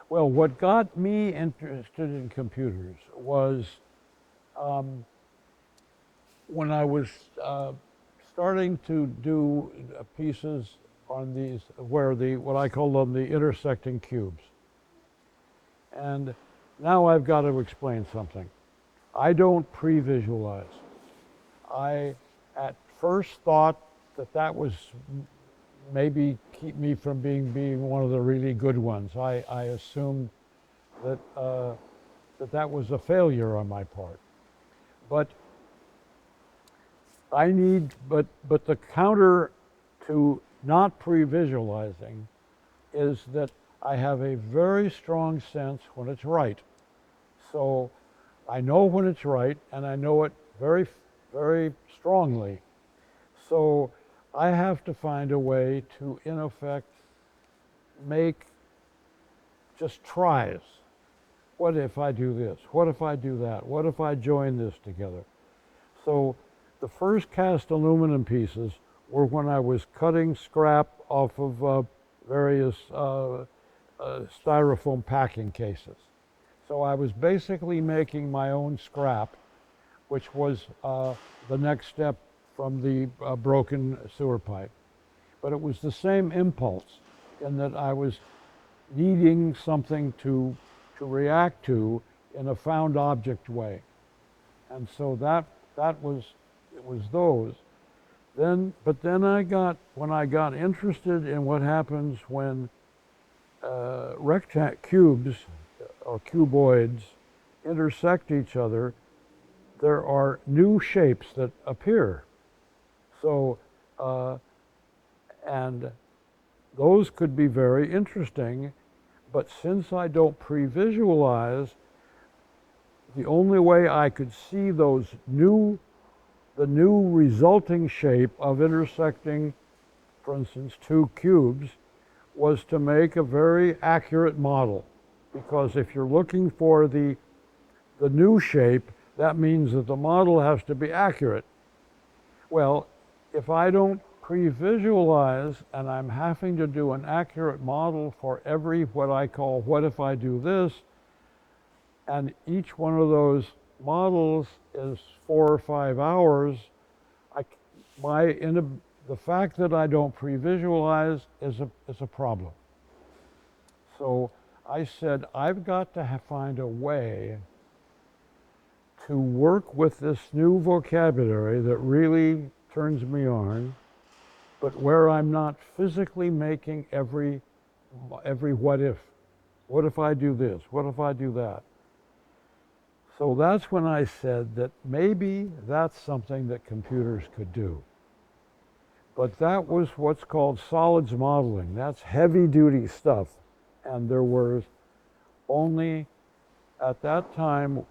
Well, what got me interested in computers was when I was starting to do pieces on these, where what I call them the intersecting cubes. And now I've got to explain something. I don't pre-visualize. I at first thought that that was maybe keep me from being one of the really good ones. I assumed that that was a failure on my part. But but the counter to not pre-visualizing is that I have a very strong sense when it's right. So I know when it's right, and I know it very, very strongly. So I have to find a way to, in effect, make just tries. What if I do this? What if I do that? What if I join this together? So the first cast aluminum pieces were when I was cutting scrap off of various styrofoam packing cases. So I was basically making my own scrap, which was the next step from the broken sewer pipe. But it was the same impulse in that I was needing something to react to in a found object way. And so it was those. But then when I got interested in what happens when cubes or cuboids intersect each other, there are new shapes that appear. So, and those could be very interesting, but since I don't pre-visualize, the only way I could see the new resulting shape of intersecting, for instance, two cubes, was to make a very accurate model. Because if you're looking for the new shape, that means that the model has to be accurate. Well, if I don't pre-visualize and I'm having to do an accurate model for every what I call what if I do this, and each one of those models is 4 or 5 hours, the fact that I don't pre-visualize is a problem. So I said, I've got to find a way to work with this new vocabulary that really turns me on, but where I'm not physically making every what if. What if I do this? What if I do that? So that's when I said that maybe that's something that computers could do. But that was what's called solids modeling. That's heavy duty stuff. And there was only, at that time,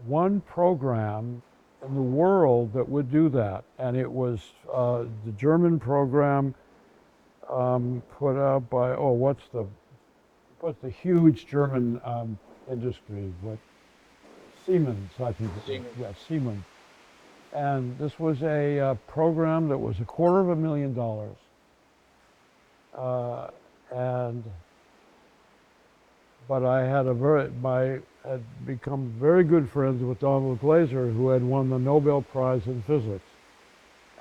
one program in the world that would do that. And it was the German program put out by, what's the huge German industry? Siemens, I think. Yeah, Siemens. And this was a program that was $250,000. But I had become very good friends with Donald Glaser, who had won the Nobel Prize in Physics.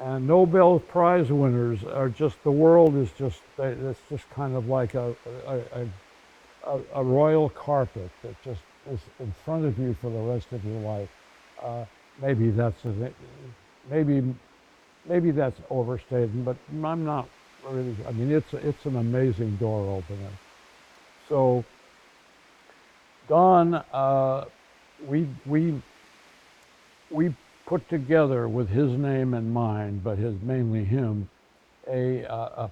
And Nobel Prize winners are just, the world is just, it's just kind of like a royal carpet that just is in front of you for the rest of your life. Maybe that's overstated, but I'm not really. I mean, it's an amazing door opener. So, Don, we put together with his name in mind, but mainly him, a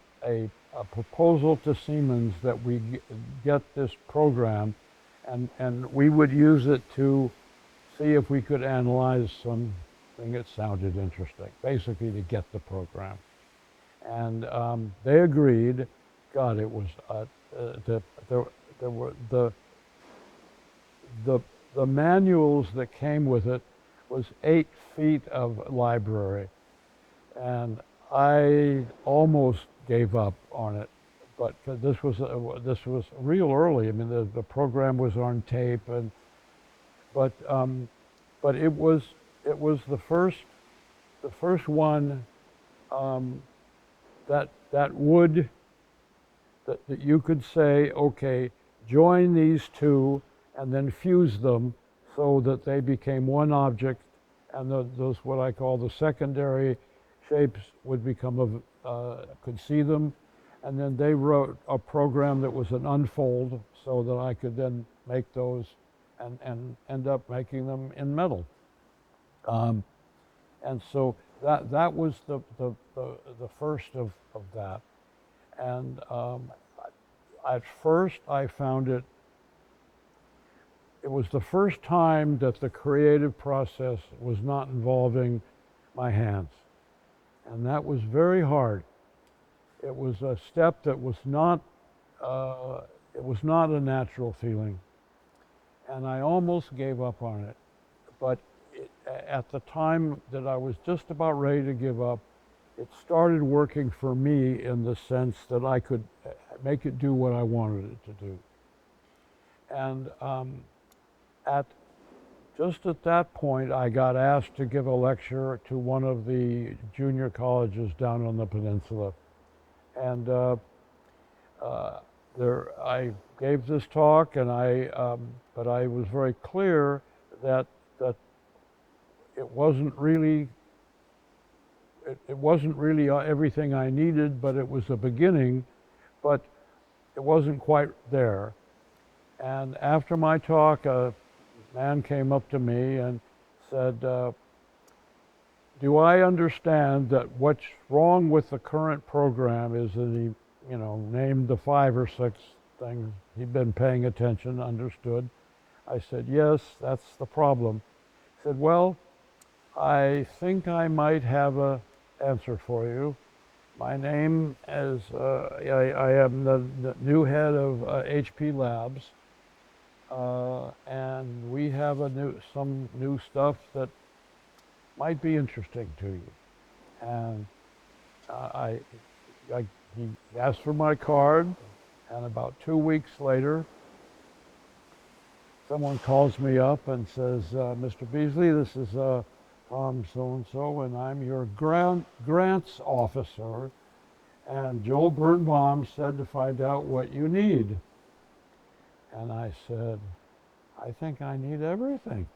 proposal to Siemens that we get this program, and we would use it to see if we could analyze something that sounded interesting, basically to get the program. And they agreed. God, it was there were the manuals that came with it was 8 feet of library, and I almost gave up on it but this was real early. I mean, the program was on tape, and but it was the first one um, that would that you could say, okay, join these two and then fuse them so that they became one object, and those what I call the secondary shapes would become could see them, and then they wrote a program that was an unfold so that I could then make those and end up making them in metal. And so that was the first of that. And at first I found it was the first time that the creative process was not involving my hands. And that was very hard. It was a step that was not, it was not a natural feeling. And I almost gave up on it. But at the time that I was just about ready to give up, it started working for me in the sense that I could make it do what I wanted it to do. And just at that point, I got asked to give a lecture to one of the junior colleges down on the peninsula. And I gave this talk, and but I was very clear that it wasn't really everything I needed, but it was a beginning, but it wasn't quite there. And after my talk, a man came up to me and said, do I understand that what's wrong with the current program is that he, named the 5 or 6 things he'd been paying attention, understood. I said, yes, that's the problem. He said, well, I think I might have an answer for you. My name is, I am the new head of HP Labs, and we have some new stuff that might be interesting to you. And he asked for my card, and about 2 weeks later, someone calls me up and says, Mr. Beasley, this is Tom so-and-so, and I'm your grants officer, and Joel Birnbaum said to find out what you need. And I said, I think I need everything.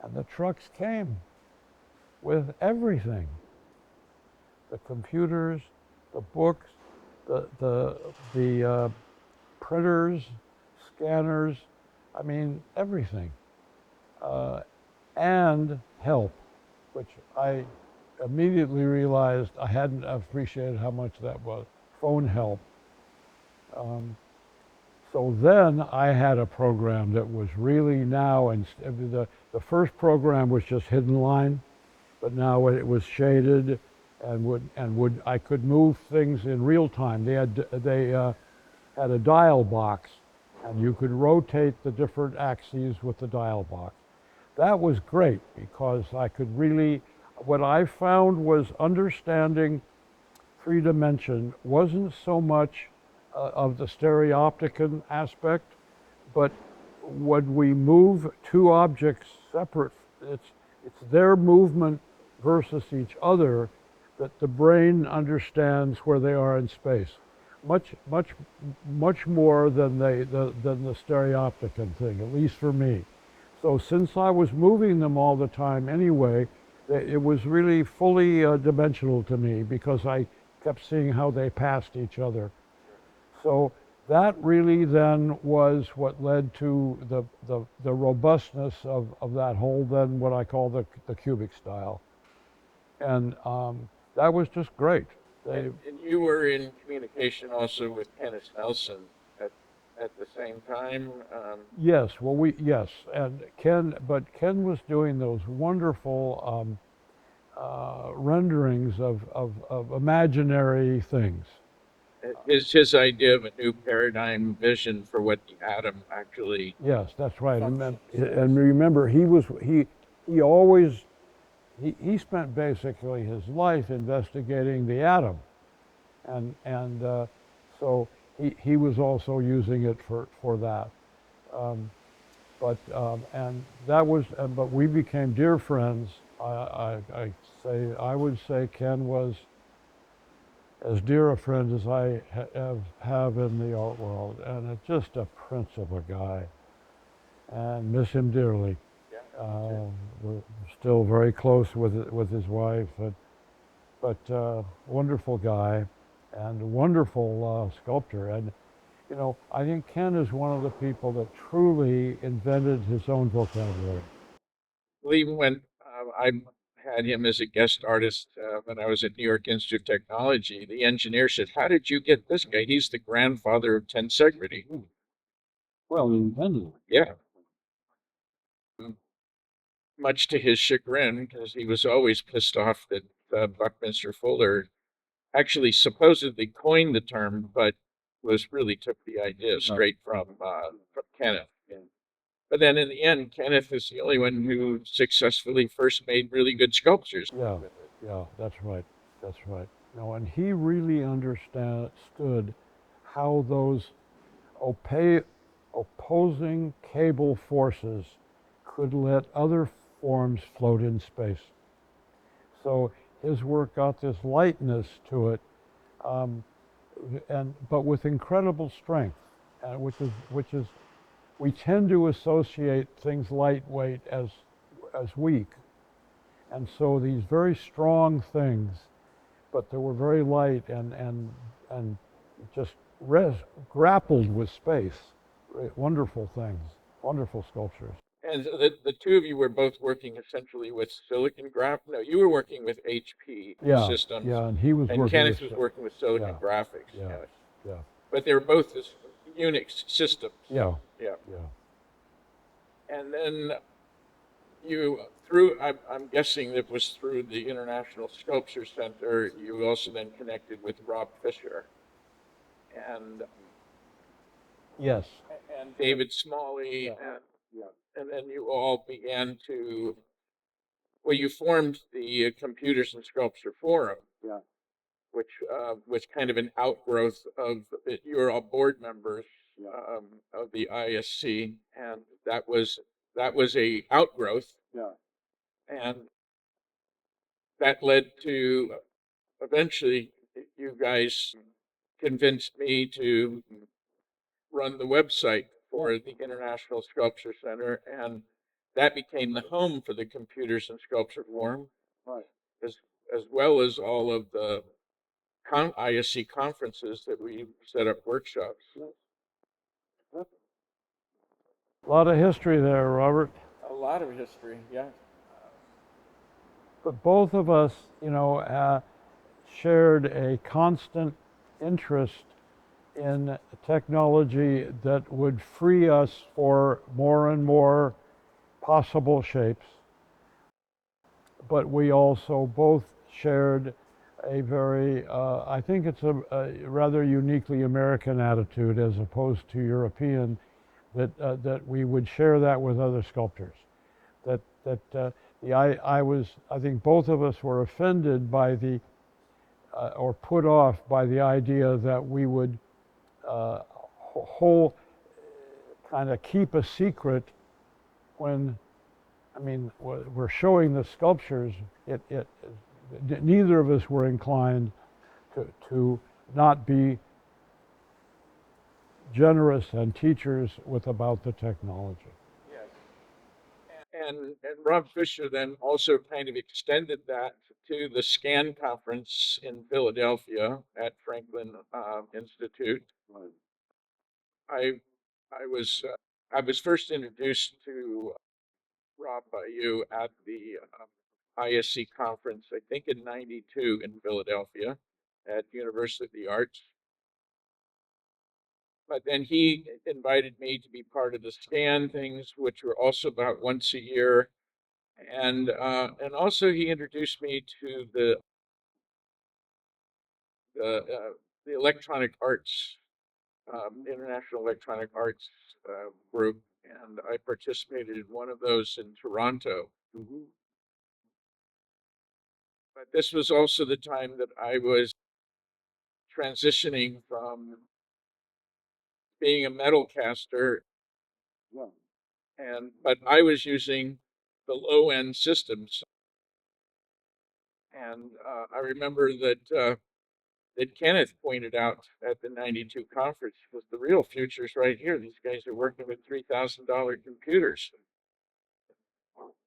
And the trucks came with everything. The computers, the books, the printers, scanners, I mean, everything. And help, which I immediately realized I hadn't appreciated how much that was. Phone help. So then I had a program that was really now, and the first program was just hidden line, but now it was shaded and I could move things in real time. They had a dial box, and you could rotate the different axes with the dial box. That was great because I could really, what I found was understanding 3D wasn't so much of the stereopticon aspect, but when we move 2 objects separate, it's their movement versus each other that the brain understands where they are in space. Much more than the stereopticon thing, at least for me. So since I was moving them all the time anyway, it was really fully dimensional to me because I kept seeing how they passed each other. So that really then was what led to the robustness of that whole, then what I call the cubic style. And that was just great. And you were in communication also with Kenneth Snelson at the same time? Yes, yes, and Ken was doing those wonderful renderings of imaginary things. His idea of a new paradigm vision for what the atom actually. Yes, that's right. And remember, he he spent basically his life investigating the atom, and so he was also using it for that. Um, and that was, but we became dear friends. I would say Ken was as dear a friend as I have in the art world, and just a prince of a guy, and miss him dearly. We're still very close with his wife, but wonderful guy, and wonderful sculptor. And you know, I think Ken is one of the people that truly invented his own vocabulary. Well, even when I had him as a guest artist when I was at New York Institute of Technology, the engineer said, "How did you get this guy? He's the grandfather of tensegrity." Well, he invented it. Yeah, much to his chagrin, because he was always pissed off that Buckminster Fuller actually supposedly coined the term, but was really took the idea straight from Kenneth. But then in the end, Kenneth is the only one who successfully first made really good sculptures. Yeah, yeah, that's right. That's right. No, and he really understood how those opposing cable forces could let other forms float in space. So his work got this lightness to it, um, but with incredible strength, which is we tend to associate things lightweight as weak, and so these very strong things, but they were very light and just grappled with space. Wonderful things, wonderful sculptures. And the two of you were both working essentially with silicon graph. No, you were working with HP Yeah, systems, yeah, and he was and working Kenneth with was working with silicon yeah, graphics. yeah, Yeah. yeah, But they were both this Unix systems. yeah, Yeah. yeah. And then you through I'm guessing it was through the International Sculpture Center. You also then connected with Rob Fisher and Yes. David Smalley, and then you all began to, well, you formed the Computers and Sculpture Forum, which was kind of an outgrowth of you were all board members of the ISC, and that was a outgrowth, and that led to eventually you guys convinced me to run the website for the International Sculpture Center, and that became the home for the Computers and Sculpture Forum, as as well as all of the ISC conferences that we set up workshops. A lot of history there, Robert. A lot of history, yeah. But both of us, shared a constant interest in technology that would free us for more and more possible shapes. But we also both shared a very, I think it's a rather uniquely American attitude as opposed to European, that we would share that with other sculptors. I think both of us were offended by or put off by the idea that we would whole kind of keep a secret when, I mean, we're showing the sculptures. Neither of us were inclined to not be generous and teachers about the technology. Yes. And Rob Fisher then also kind of extended that to the SCAN conference in Philadelphia at Franklin Institute. I I was first introduced to Rob by you at the ISC conference, I think in '92 in Philadelphia at University of the Arts. But then he invited me to be part of the SCAN things, which were also about once a year. And also he introduced me to the, uh, the electronic arts, International Electronic Arts group, and I participated in one of those in Toronto. But this was also the time that I was transitioning from being a metal caster, but I was using the low end systems. And I remember that Kenneth pointed out at the '92 conference was the real future's right here. These guys are working with $3,000 computers.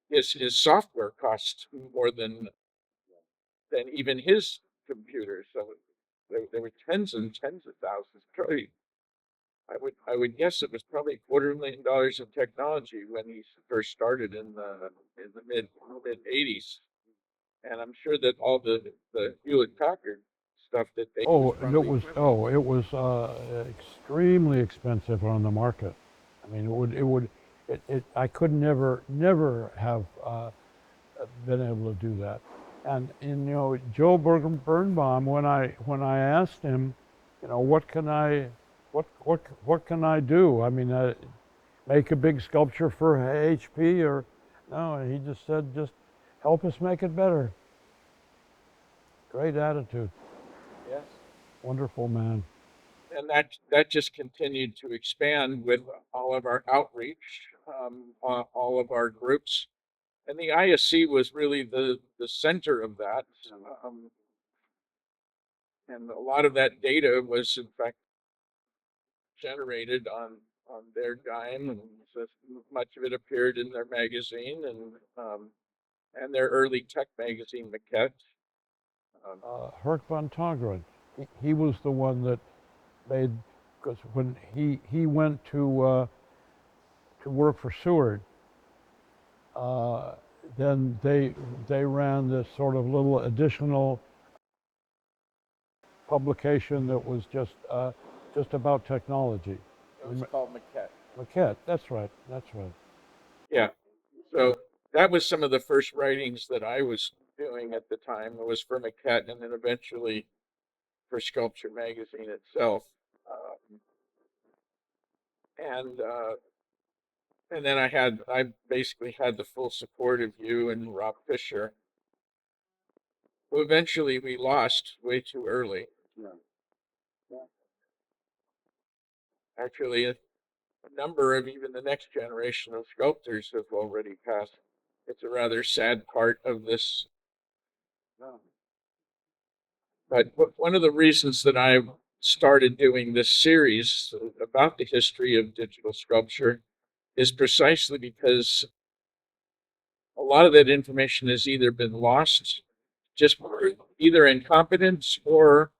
His software costs more than even his computers. So there were tens and tens of thousands. Probably, I would guess it was probably $250,000 of technology when he first started in the mid '80s. And I'm sure that all the Hewlett Packard stuff that they Oh, used probably it was extremely expensive on the market. I mean, I could never have been able to do that. And you know, Joe Birnbaum, when I asked him, you know, what can I do? I mean, make a big sculpture for HP or no? He just said, just help us make it better. Great attitude. Yes. Wonderful man. And that just continued to expand with all of our outreach, all of our groups. And the ISC was really the center of that. And a lot of that data was, in fact, generated on their dime, and so much of it appeared in their magazine and their early tech magazine, Maquette. Herc von Tongeren, he was the one that made, because when he went to work for Seward, then they ran this sort of little additional publication that was just about technology. It was called Maquette. Maquette, that's right, that's right. Yeah. So that was some of the first writings that I was doing at the time. It was for Maquette and then eventually for Sculpture magazine itself. And then I basically had the full support of you and Rob Fisher, who eventually we lost way too early. Actually, a number of even the next generation of sculptors have already passed. It's a rather sad part of this. But one of the reasons that I started doing this series about the history of digital sculpture is precisely because a lot of that information has either been lost, just either incompetence, or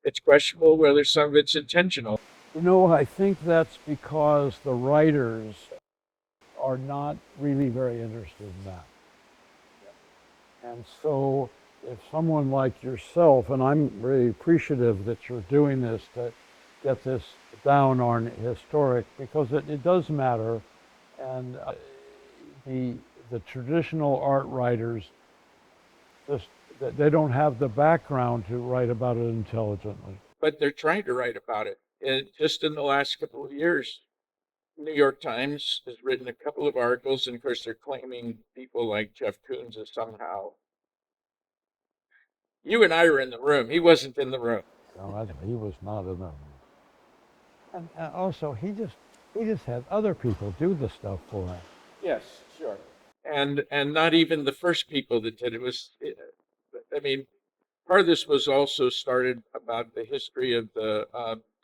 it's questionable whether some of it's intentional. You know, I think that's because the writers are not really very interested in that. And so if someone like yourself, and I'm very appreciative that you're doing this to get this down on historic, because it does matter. And the traditional art writers, just they don't have the background to write about it intelligently. But they're trying to write about it. And just in the last couple of years, New York Times has written a couple of articles, and of course they're claiming people like Jeff Koons is somehow. You and I were in the room. He wasn't in the room. No, he was not in the room. And also, he just had other people do the stuff for him. Yes, sure. And not even the first people that did it was. I mean, part of this was also started about the history of the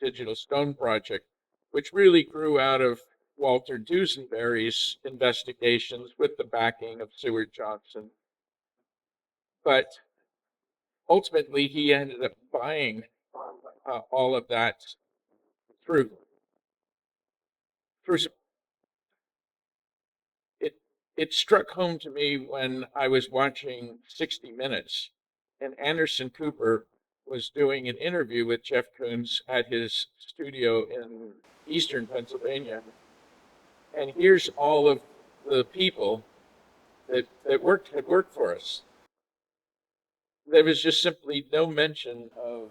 Digital Stone Project, which really grew out of Walter Duesenberry's investigations with the backing of Seward Johnson. But ultimately, he ended up buying all of that through it struck home to me when I was watching 60 Minutes, and Anderson Cooper was doing an interview with Jeff Koons at his studio in eastern Pennsylvania. And here's all of the people that had worked for us. There was just simply no mention of,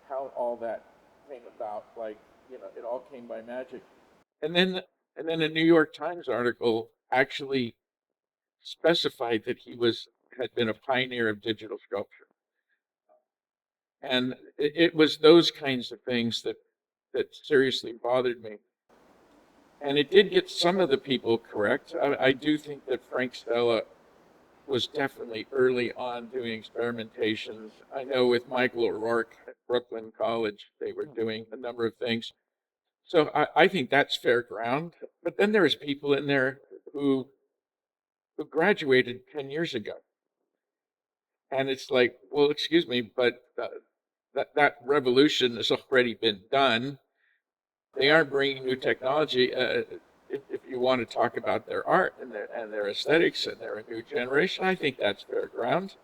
how all that came about, like, it all came by magic. And then a New York Times article actually specified that he was had been a pioneer of digital sculpture. And it was those kinds of things that seriously bothered me. And it did get some of the people correct. I do think that Frank Stella was definitely early on doing experimentations. I know with Michael O'Rourke at Brooklyn College, they were doing a number of things. So I think that's fair ground. But then there's people in there who graduated 10 years ago. And it's like, well, excuse me, but that revolution has already been done. They aren't bringing new technology. If you want to talk about their art and their aesthetics and they're a new generation, I think that's fair ground.